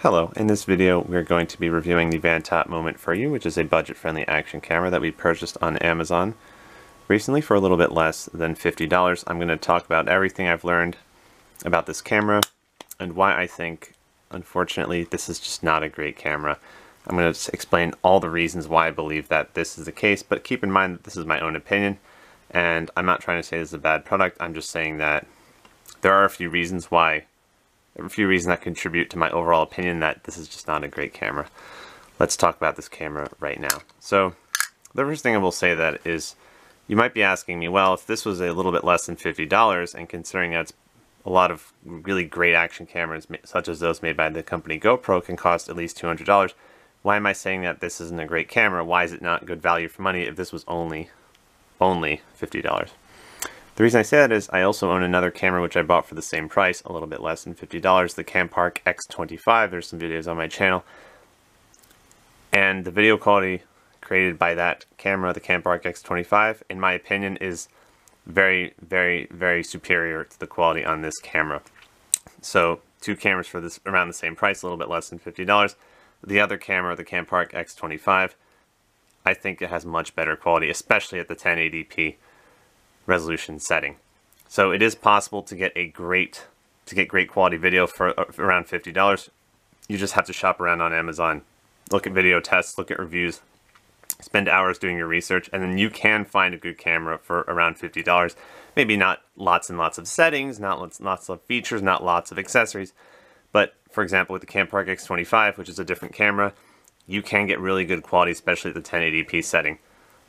Hello, in this video we're going to be reviewing the VanTop Moment for You, which is a budget-friendly action camera that we purchased on Amazon recently for a little bit less than $50. I'm going to talk about everything I've learned about this camera and why I think, unfortunately, this is just not a great camera. I'm going to explain all the reasons why I believe that this is the case, but keep in mind that this is my own opinion, and I'm not trying to say this is a bad product. I'm just saying that there are a few reasons that contribute to my overall opinion that this is just not a great camera. Let's talk about this camera right now. So the first thing I will say that is, you might be asking me, well, if this was a little bit less than $50, and considering that a lot of really great action cameras, such as those made by the company GoPro, can cost at least $200, why am I saying that this isn't a great camera? Why is it not good value for money if this was only $50? The reason I say that is I also own another camera which I bought for the same price, a little bit less than $50, the Campark X25. There's some videos on my channel. And the video quality created by that camera, the Campark X25, in my opinion, is very, very, very superior to the quality on this camera. So two cameras for this around the same price, a little bit less than $50. The other camera, the Campark X25, I think it has much better quality, especially at the 1080p resolution setting. So it is possible to get great quality video for around $50. You just have to shop around on Amazon, look at video tests, look at reviews, spend hours doing your research, and then you can find a good camera for around $50. Maybe not lots and lots of settings, not lots of features, not lots of accessories, but for example with the Campark X25, which is a different camera, you can get really good quality, especially at the 1080p setting.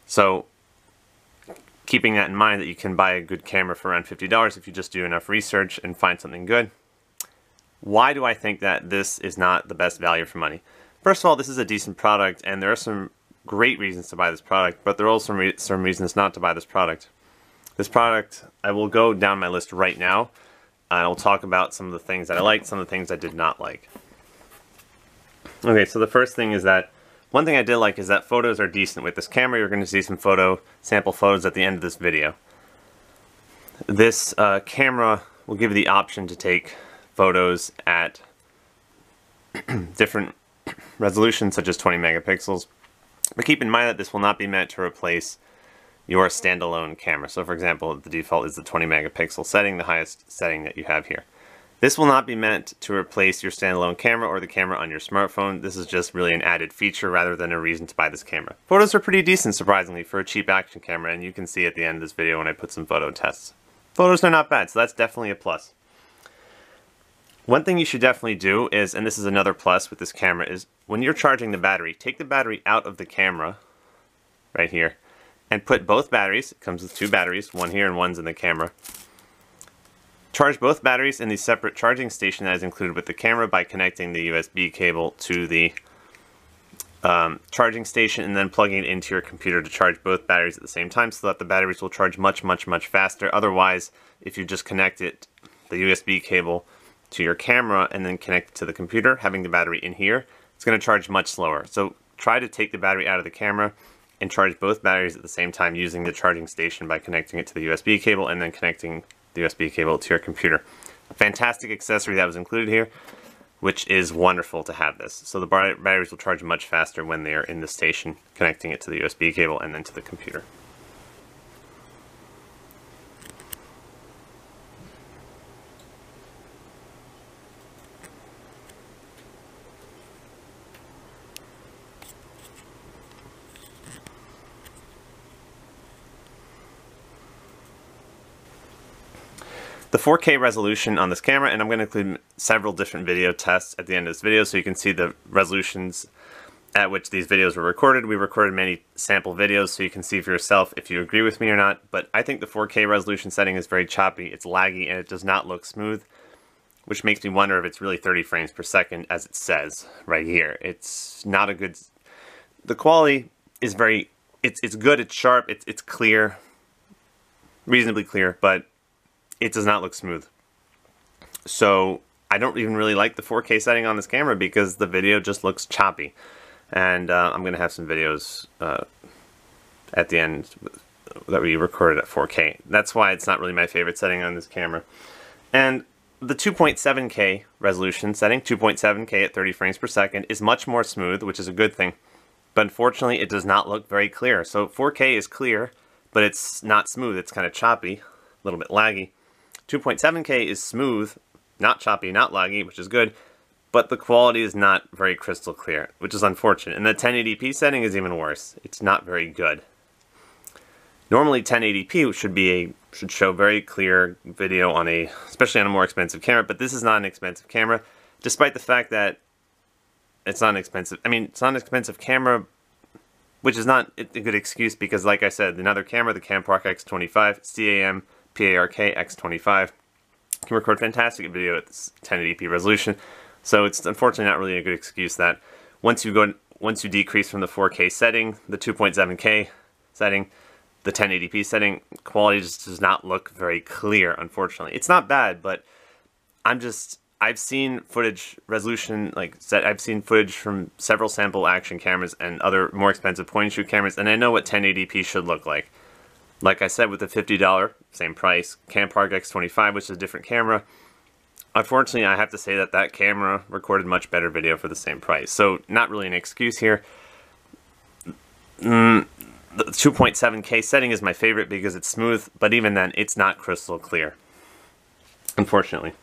So keeping that in mind, that you can buy a good camera for around $50 if you just do enough research and find something good. Why do I think that this is not the best value for money? First of all, this is a decent product, and there are some great reasons to buy this product, but there are also some reasons not to buy this product. This product, I will go down my list right now. I'll talk about some of the things that I liked, some of the things I did not like. Okay, so the first thing is that one thing I did like is that photos are decent. With this camera, you're going to see some sample photos at the end of this video. This camera will give you the option to take photos at different resolutions, such as 20 megapixels. But keep in mind that this will not be meant to replace your standalone camera. So for example, the default is the 20 megapixel setting, the highest setting that you have here. This will not be meant to replace your standalone camera or the camera on your smartphone. This is just really an added feature rather than a reason to buy this camera. Photos are pretty decent, surprisingly, for a cheap action camera, and you can see at the end of this video when I put some photo tests. Photos are not bad, so that's definitely a plus. One thing you should definitely do is, and this is another plus with this camera, is when you're charging the battery, take the battery out of the camera, right here, and put both batteries, it comes with two batteries, one here and one's in the camera. Charge both batteries in the separate charging station that is included with the camera by connecting the USB cable to the charging station and then plugging it into your computer to charge both batteries at the same time, so that the batteries will charge much, much, much faster. Otherwise, if you just connect the USB cable to your camera and then connect it to the computer, having the battery in here, it's going to charge much slower. So try to take the battery out of the camera and charge both batteries at the same time using the charging station by connecting it to the USB cable and then connecting the USB cable to your computer. A fantastic accessory that was included here, which is wonderful to have this. So the batteries will charge much faster when they are in the station, connecting it to the USB cable and then to the computer. The 4K resolution on this camera, and I'm going to include several different video tests at the end of this video so you can see the resolutions at which these videos were recorded. We recorded many sample videos so you can see for yourself if you agree with me or not, but I think the 4K resolution setting is very choppy, it's laggy, and it does not look smooth, which makes me wonder if it's really 30 frames per second as it says right here. It's not a good... The quality is very... It's good, it's sharp, it's clear, reasonably clear, but it does not look smooth. So I don't even really like the 4K setting on this camera because the video just looks choppy. And I'm going to have some videos at the end that we recorded at 4K. That's why it's not really my favorite setting on this camera. And the 2.7K resolution setting, 2.7K at 30 frames per second, is much more smooth, which is a good thing. But unfortunately, it does not look very clear. So 4K is clear, but it's not smooth. It's kind of choppy, a little bit laggy. 2.7K is smooth, not choppy, not laggy, which is good, but the quality is not very crystal clear, which is unfortunate. And the 1080p setting is even worse. It's not very good. Normally 1080p should show very clear video on especially on a more expensive camera, but this is not an expensive camera, despite the fact that it's not an expensive, it's not an expensive camera, which is not a good excuse because, like I said, another camera, the Campark X25, CAM-PARK X25, can record fantastic video at this 1080p resolution. So it's unfortunately not really a good excuse that once you decrease from the 4K setting, the 2.7K setting, the 1080p setting, quality just does not look very clear, unfortunately. It's not bad, but I've seen footage resolution, I've seen footage from several sample action cameras and other more expensive point-and-shoot cameras, and I know what 1080p should look like. Like I said, with the $50, same price, Campark X25, which is a different camera, unfortunately, I have to say that that camera recorded much better video for the same price. So, not really an excuse here. The 2.7K setting is my favorite because it's smooth, but even then, it's not crystal clear, unfortunately.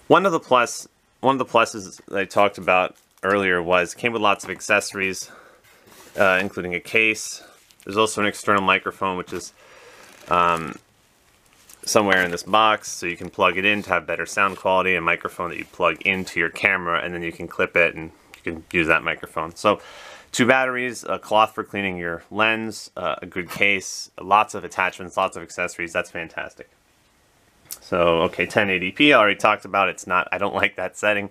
One of the pluses that I talked about earlier came with lots of accessories, including a case. There's also an external microphone, which is somewhere in this box, so you can plug it in to have better sound quality, a microphone that you plug into your camera, and then you can clip it and you can use that microphone. So 2 batteries, a cloth for cleaning your lens, a good case, lots of attachments, lots of accessories. That's fantastic. So, okay, 1080p, I already talked about. I don't like that setting.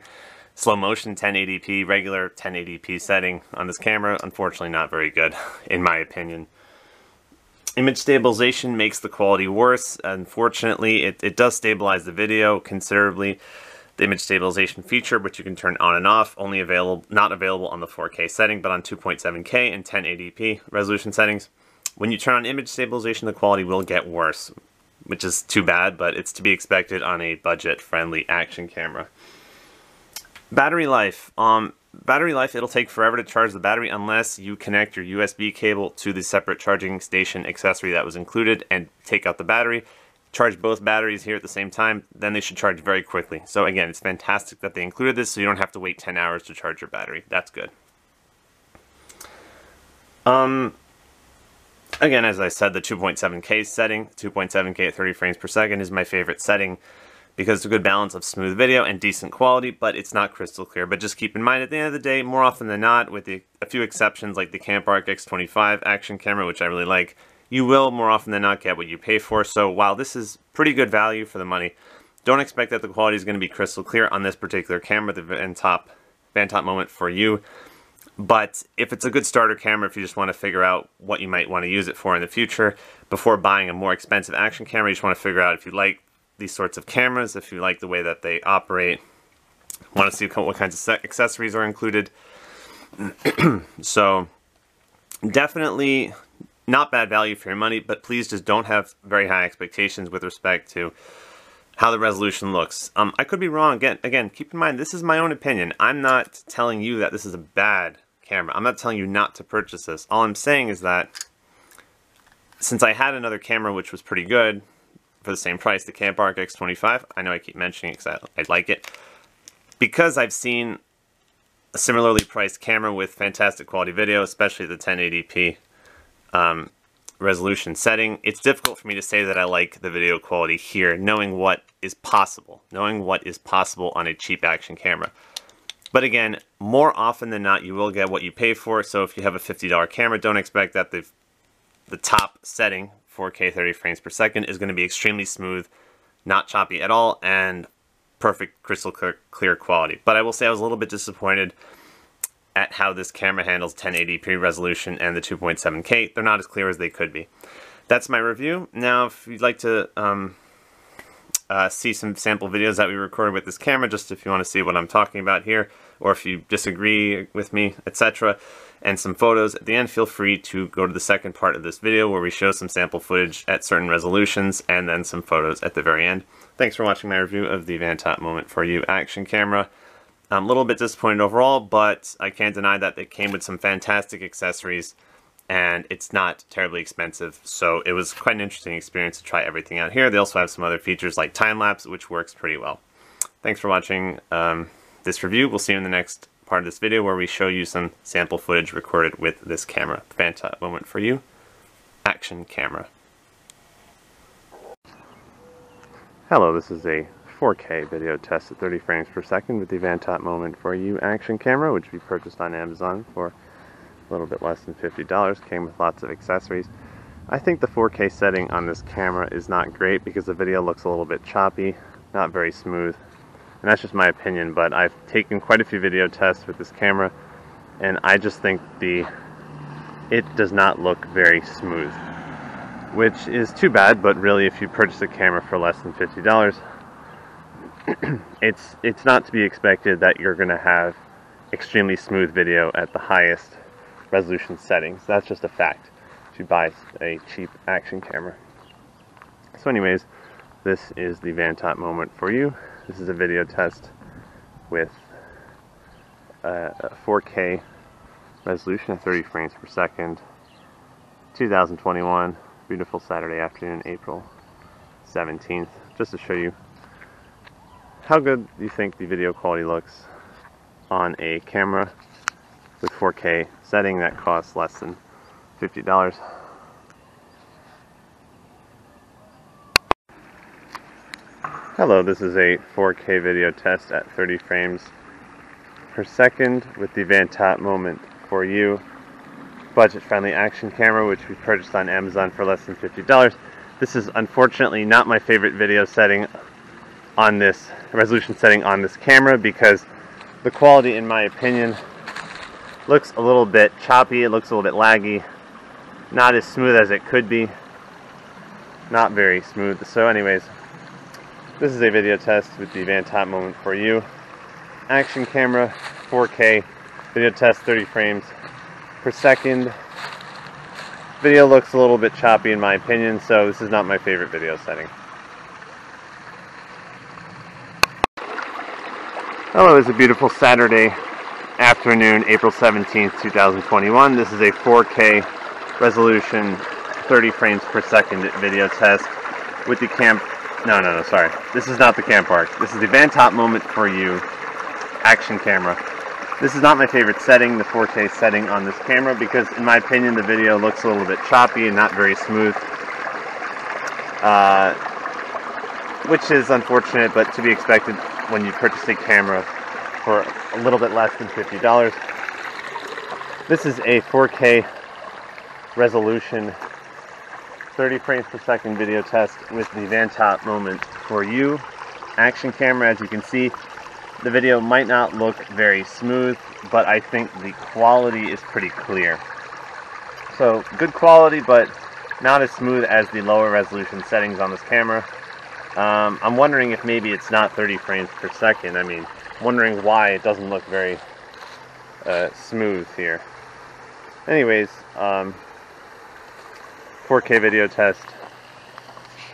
Slow motion 1080p, regular 1080p setting on this camera, unfortunately not very good, in my opinion. Image stabilization makes the quality worse. Unfortunately, it does stabilize the video considerably. The image stabilization feature, which you can turn on and off, not available on the 4K setting, but on 2.7K and 1080p resolution settings. When you turn on image stabilization, the quality will get worse, which is too bad, but it's to be expected on a budget-friendly action camera. Battery life. It'll take forever to charge the battery unless you connect your USB cable to the separate charging station accessory that was included and take out the battery. Charge both batteries here at the same time, then they should charge very quickly. So again, it's fantastic that they included this so you don't have to wait 10 hours to charge your battery. That's good. Again, as I said, the 2.7K setting, 2.7K at 30 frames per second is my favorite setting because it's a good balance of smooth video and decent quality, but it's not crystal clear. But just keep in mind, at the end of the day, more often than not, with a few exceptions like the Campark X25 action camera, which I really like, you will more often than not get what you pay for. So while this is pretty good value for the money, don't expect that the quality is going to be crystal clear on this particular camera, the VanTop moment for you. But if it's a good starter camera, if you just want to figure out what you might want to use it for in the future, before buying a more expensive action camera, you just want to figure out if you like these sorts of cameras, if you like the way that they operate, want to see what kinds of accessories are included. So definitely not bad value for your money, but please just don't have very high expectations with respect to how the resolution looks. I could be wrong. Again, keep in mind, this is my own opinion. I'm not telling you that this is a bad camera. I'm not telling you not to purchase this. All I'm saying is that since I had another camera which was pretty good for the same price, the Campark X25, I know I keep mentioning it because I like it, because I've seen a similarly priced camera with fantastic quality video, especially the 1080p resolution setting, it's difficult for me to say that I like the video quality here, knowing what is possible on a cheap action camera. But again, more often than not, you will get what you pay for. So if you have a $50 camera, don't expect that the top setting, 4K 30 frames per second, is going to be extremely smooth, not choppy at all, and perfect crystal clear quality. But I will say I was a little bit disappointed at how this camera handles 1080p resolution and the 2.7K. They're not as clear as they could be. That's my review. Now, if you'd like to see some sample videos that we recorded with this camera, just if you want to see what I'm talking about here, or if you disagree with me, etc., and some photos at the end, feel free to go to the second part of this video where we show some sample footage at certain resolutions and then some photos at the very end. Thanks for watching my review of the VanTop Moment For You action camera. I'm a little bit disappointed overall, but I can't deny that it came with some fantastic accessories and it's not terribly expensive, so it was quite an interesting experience to try everything out here. They also have some other features like Time-Lapse, which works pretty well. Thanks for watching this review. We'll see you in the next part of this video where we show you some sample footage recorded with this camera. VanTop Moment For You action camera. Hello, this is a 4K video test at 30 frames per second with the VanTop Moment For You action camera, which we purchased on Amazon for a little bit less than $50. Came with lots of accessories. I think the 4K setting on this camera is not great because the video looks a little bit choppy, not very smooth. And that's just my opinion, but I've taken quite a few video tests with this camera, and I just think it does not look very smooth, which is too bad. But really, if you purchase a camera for less than $50, it's not to be expected that you're going to have extremely smooth video at the highest resolution settings. That's just a fact if you buy a cheap action camera. So anyways, this is the VanTop Moment For You. This is a video test with a 4K resolution at 30 frames per second, 2021, beautiful Saturday afternoon, April 17th, just to show you how good you think the video quality looks on a camera with 4K setting that costs less than $50. Hello, this is a 4K video test at 30 frames per second with the VanTop Moment For You budget-friendly action camera, which we purchased on Amazon for less than $50. This is unfortunately not my favorite video setting on this resolution setting on this camera because the quality, in my opinion, looks a little bit choppy. It looks a little bit laggy, not as smooth as it could be, not very smooth. So anyways, this is a video test with the VanTop Moment For You action camera, 4K video test, 30 frames per second. Video looks a little bit choppy in my opinion, so this is not my favorite video setting. Hello, it's a beautiful Saturday afternoon, April 17th, 2021. This is a 4K resolution, 30 frames per second video test with the sorry. This is not the Campark. This is the VanTop Moment For You action camera. This is not my favorite setting, the 4K setting on this camera, because in my opinion the video looks a little bit choppy and not very smooth, which is unfortunate, but to be expected when you purchase a camera for a little bit less than $50. This is a 4K resolution 30 frames per second video test with the VanTop Moment For You action camera. As you can see, the video might not look very smooth, but I think the quality is pretty clear. So good quality, but not as smooth as the lower resolution settings on this camera. I'm wondering if maybe it's not 30 frames per second. I mean, wondering why it doesn't look very smooth here. Anyways, 4K video test,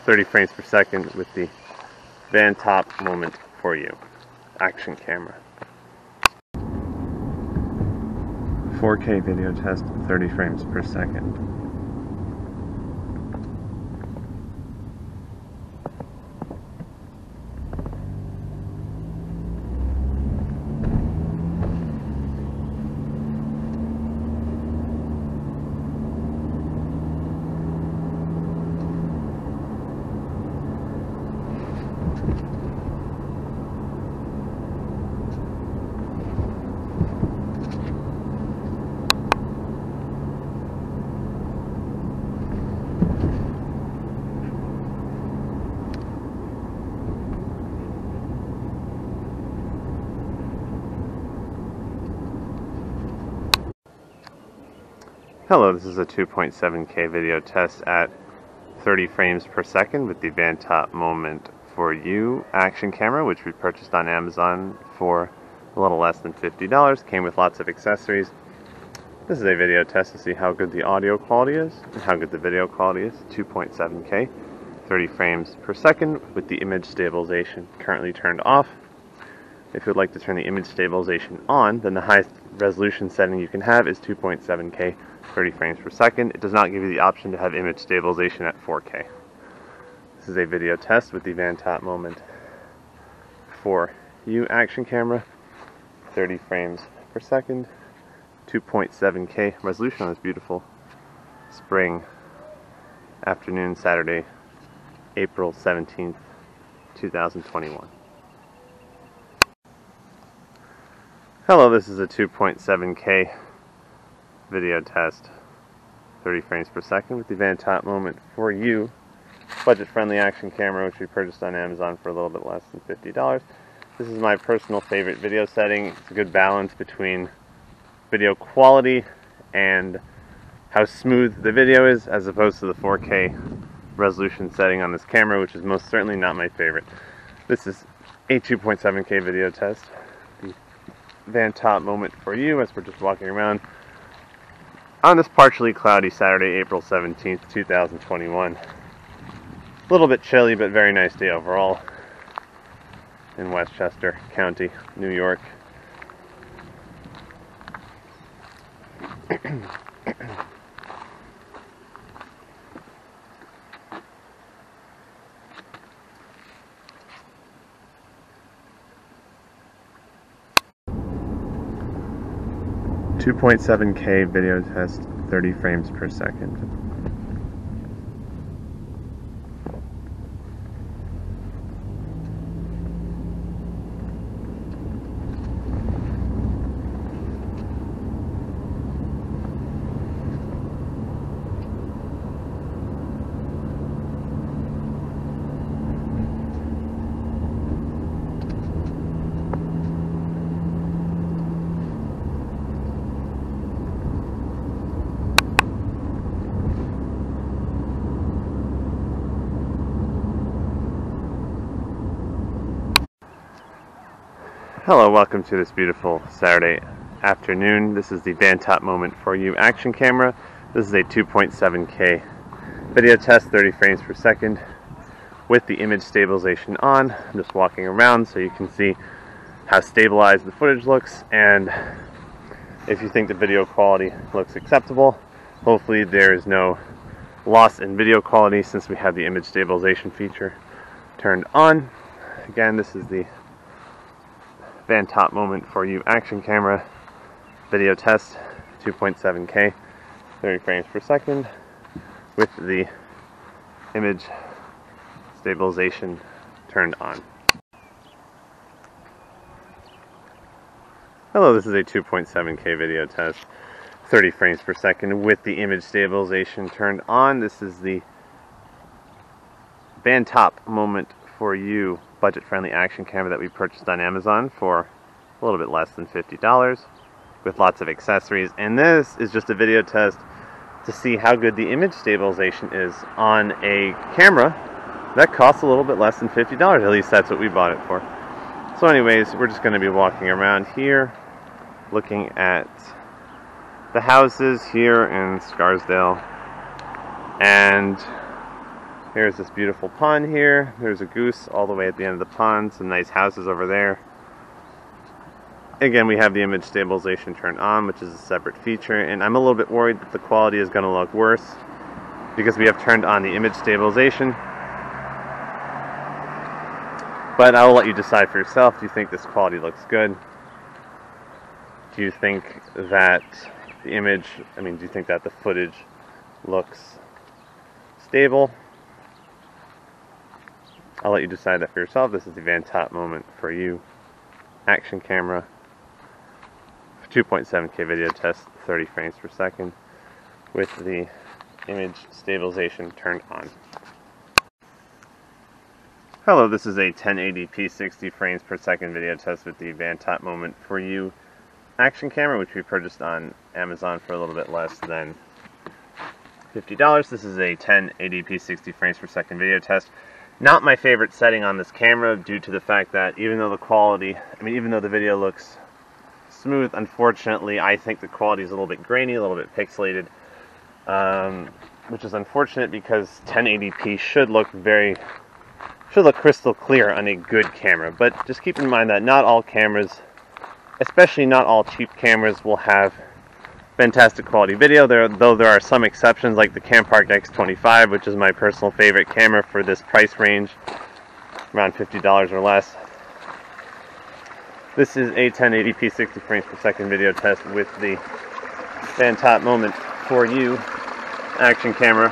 30 frames per second with the VanTop Moment For You action camera. 4K video test, 30 frames per second. Hello, this is a 2.7K video test at 30 frames per second with the VanTop Moment For You action camera, which we purchased on Amazon for a little less than $50. Came with lots of accessories. This is a video test to see how good the audio quality is and how good the video quality is. 2.7K 30 frames per second with the image stabilization currently turned off. If you would like to turn the image stabilization on, then the highest resolution setting you can have is 2.7K 30 frames per second. It does not give you the option to have image stabilization at 4K. This is a video test with the VanTop Moment for You action camera, 30 frames per second, 2.7K resolution on this beautiful spring afternoon, Saturday, April 17th, 2021. Hello, this is a 2.7K video test, 30 frames per second with the VanTop Moment for You budget-friendly action camera, which we purchased on Amazon for a little bit less than $50. This is my personal favorite video setting. It's a good balance between video quality and how smooth the video is, as opposed to the 4K resolution setting on this camera, which is most certainly not my favorite. This is a 2.7K video test, the VanTop Moment for You, as we're just walking around on this partially cloudy Saturday, April 17th, 2021. A little bit chilly, but very nice day overall in Westchester County, New York. .7K video test, 30 frames per second. Hello, welcome to this beautiful Saturday afternoon. This is the VanTop Moment for You action camera. This is a 2.7K video test, 30 frames per second with the image stabilization on. I'm just walking around so you can see how stabilized the footage looks, and if you think the video quality looks acceptable. Hopefully there is no loss in video quality since we have the image stabilization feature turned on. Again, this is the VanTop Moment for You action camera video test, 2.7K 30 frames per second with the image stabilization turned on. Hello, this is a 2.7K video test, 30 frames per second with the image stabilization turned on. This is the VanTop Moment for You budget-friendly action camera that we purchased on Amazon for a little bit less than $50 with lots of accessories. And this is just a video test to see how good the image stabilization is on a camera that costs a little bit less than $50. At least that's what we bought it for. So anyways, we're just going to be walking around here looking at the houses here in Scarsdale, and here's this beautiful pond here. There's a goose all the way at the end of the pond. Some nice houses over there. Again, we have the image stabilization turned on, which is a separate feature, and I'm a little bit worried that the quality is going to look worse because we have turned on the image stabilization. But I will let you decide for yourself. Do you think this quality looks good? Do you think that the image, do you think that the footage looks stable? I'll let you decide that for yourself. This is the VanTop Moment for You action camera, 2.7K video test, 30 frames per second with the image stabilization turned on. Hello, this is a 1080p 60 frames per second video test with the VanTop Moment for You action camera, which we purchased on Amazon for a little bit less than $50. This is a 1080p 60 frames per second video test. Not my favorite setting on this camera due to the fact that even though the quality, even though the video looks smooth, unfortunately I think the quality is a little bit grainy, a little bit pixelated. which is unfortunate because 1080p should look crystal clear on a good camera. But just keep in mind that not all cameras, especially not all cheap cameras, will have fantastic quality video. Though there are some exceptions, like the Campark X25, which is my personal favorite camera for this price range, around $50 or less. This is a 1080p 60 frames per second video test with the VanTop Moment for You action camera.